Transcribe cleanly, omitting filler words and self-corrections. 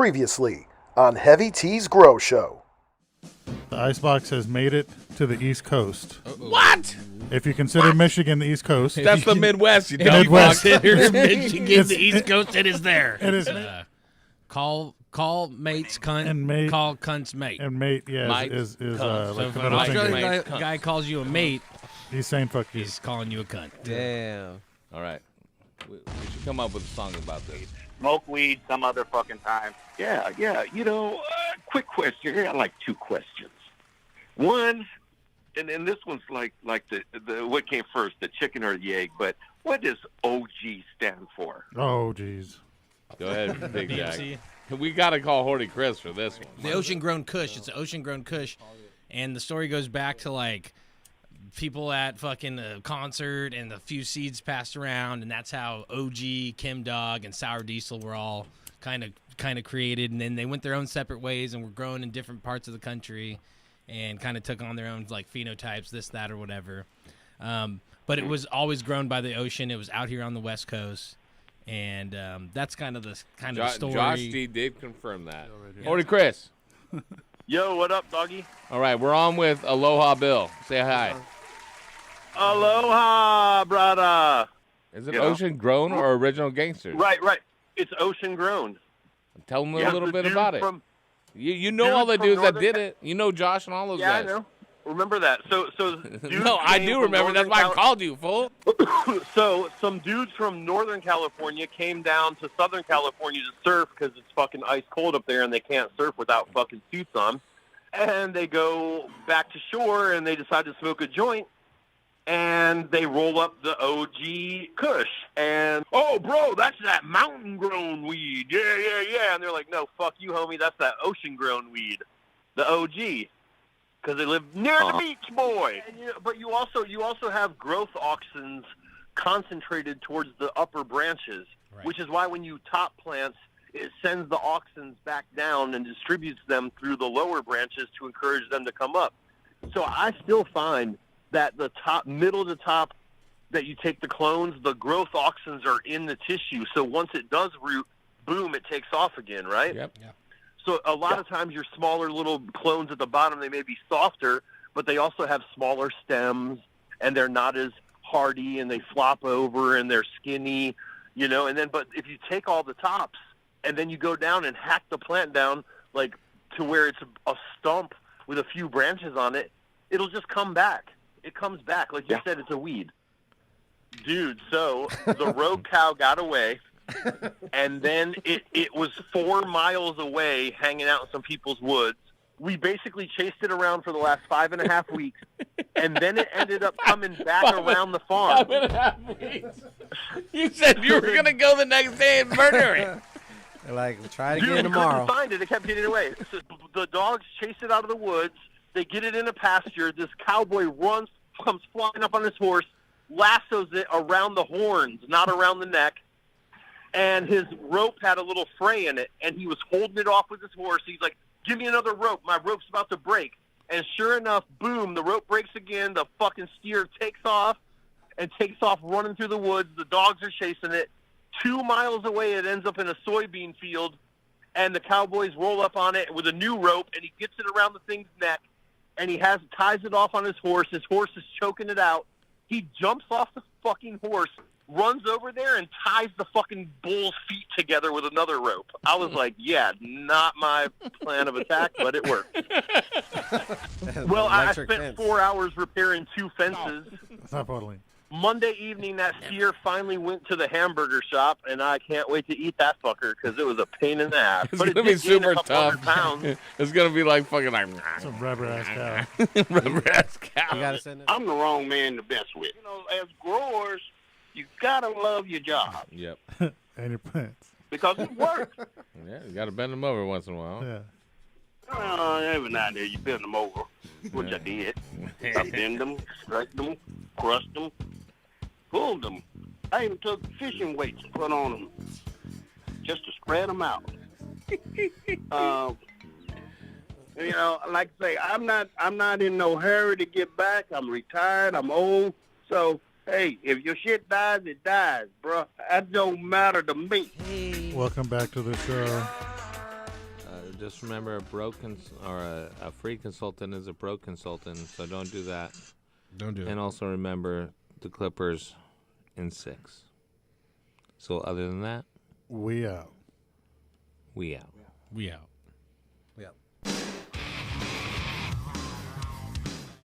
Previously on Heavy T's Grow Show. The Icebox has made it to the East Coast. What? If you consider Michigan the East Coast. That's the Midwest, you dumb Midwest. fuck. Michigan, the East Coast, it is there. It is. Call mate's cunt. And mate. Call cunt's mate. And mate, yes, Mate, is cunt. So like if the an middle Australian finger. guy calls you a mate, He's saying fuck you. he's calling you a cunt. Damn. All right. We should come up with a song about this. Smoke weed some other fucking time. Yeah. Quick question. I like two questions. One, and this one's like the what came first, the chicken or the egg, but what does OG stand for? Oh, jeez. Go ahead, Big Jack. DMC. We got to call Horty Chris for this one. The ocean-grown Kush. It's an ocean-grown Kush, and the story goes back to like people at fucking a concert, and a few seeds passed around, and that's how OG, Kim Dog, and Sour Diesel were all kind of created, and then they went their own separate ways and were grown in different parts of the country, and kind of took on their own like phenotypes, this, that, or whatever. But it was always grown by the ocean. It was out here on the West Coast. And that's kind of the story. Josh D did confirm that. Horty Chris. Yo, what up, doggy? All right, we're on with Aloha Bill. Say hi. Aloha, brother. Is it You know. Ocean Grown or Original Gangsters? Right. It's ocean grown. Tell them a Yeah, little the bit dude about it. from- You know dude all the from dudes that Northern did it. You know Josh and all those Yeah, guys. I know. Remember that. So dudes No, I came do from remember. That's Northern why I called you, fool. So some dudes from Northern California came down to Southern California to surf because it's fucking ice cold up there and they can't surf without fucking suits on. And they go back to shore and they decide to smoke a joint and they roll up the OG Kush. And, oh, bro, that's that mountain-grown weed. Yeah. And they're like, no, fuck you, homie. That's that ocean-grown weed, the OG. Because they live near the beach, boy. And but you also have growth auxins concentrated towards the upper branches, Right. which is why when you top plants, it sends the auxins back down and distributes them through the lower branches to encourage them to come up. So I still find that the middle to top, that you take the clones, the growth auxins are in the tissue. So once it does root, boom, it takes off again, right? Yep. So a lot of times your smaller little clones at the bottom, they may be softer, but they also have smaller stems, and they're not as hardy, and they flop over, and they're skinny, but if you take all the tops, and then you go down and hack the plant down, like to where it's a stump with a few branches on it, it'll just come back. It comes back. Like you said, it's a weed. Dude, so the rogue cow got away. And then it was 4 miles away hanging out in some people's woods. We basically chased it around for the last 5.5 weeks. And then it ended up coming back around the farm. 5.5 weeks. You said you were going to go the next day and murder it. They're like, try it Dude, again we tomorrow. couldn't find it. It kept getting away. So the dogs chase it out of the woods. They get it in a pasture. This cowboy comes flying up on his horse, lassos it around the horns, not around the neck. And his rope had a little fray in it, and he was holding it off with his horse. He's like, give me another rope. My rope's about to break. And sure enough, boom, the rope breaks again. The fucking steer takes off running through the woods. The dogs are chasing it. 2 miles away, it ends up in a soybean field, and the cowboys roll up on it with a new rope, and he gets it around the thing's neck, and he ties it off on his horse. His horse is choking it out. He jumps off the fucking horse, runs over there, and ties the fucking bull's feet together with another rope. I was like, yeah, not my plan of attack, but it worked. Well, I spent 4 hours repairing 2 fences. Stop huddling. Monday evening, that steer finally went to the hamburger shop, and I can't wait to eat that fucker because it was a pain in the ass. It's But it going to be did gain super a couple hundred tough. pounds. It's going to be like fucking like Some rubber-ass cow. rubber-ass cow. You gotta send it. I'm the wrong man to mess with. As growers, you gotta love your job Yep. And your plants. because it works. Yeah, you got to bend them over once in a while. Yeah. Every now and then you bend them over, which I did. I bend them, stretch them, crushed them, pulled them. I even took fishing weights and put on them just to spread them out. Like I say, I'm not in no hurry to get back. I'm retired. I'm old. So, hey, if your shit dies, it dies, bro. That don't matter to me. Welcome back to the show. Just remember, a free consultant is a broke consultant, so don't do that. Don't do it. And also remember the Clippers in 6. So other than that, We out. we out. We out. Yeah.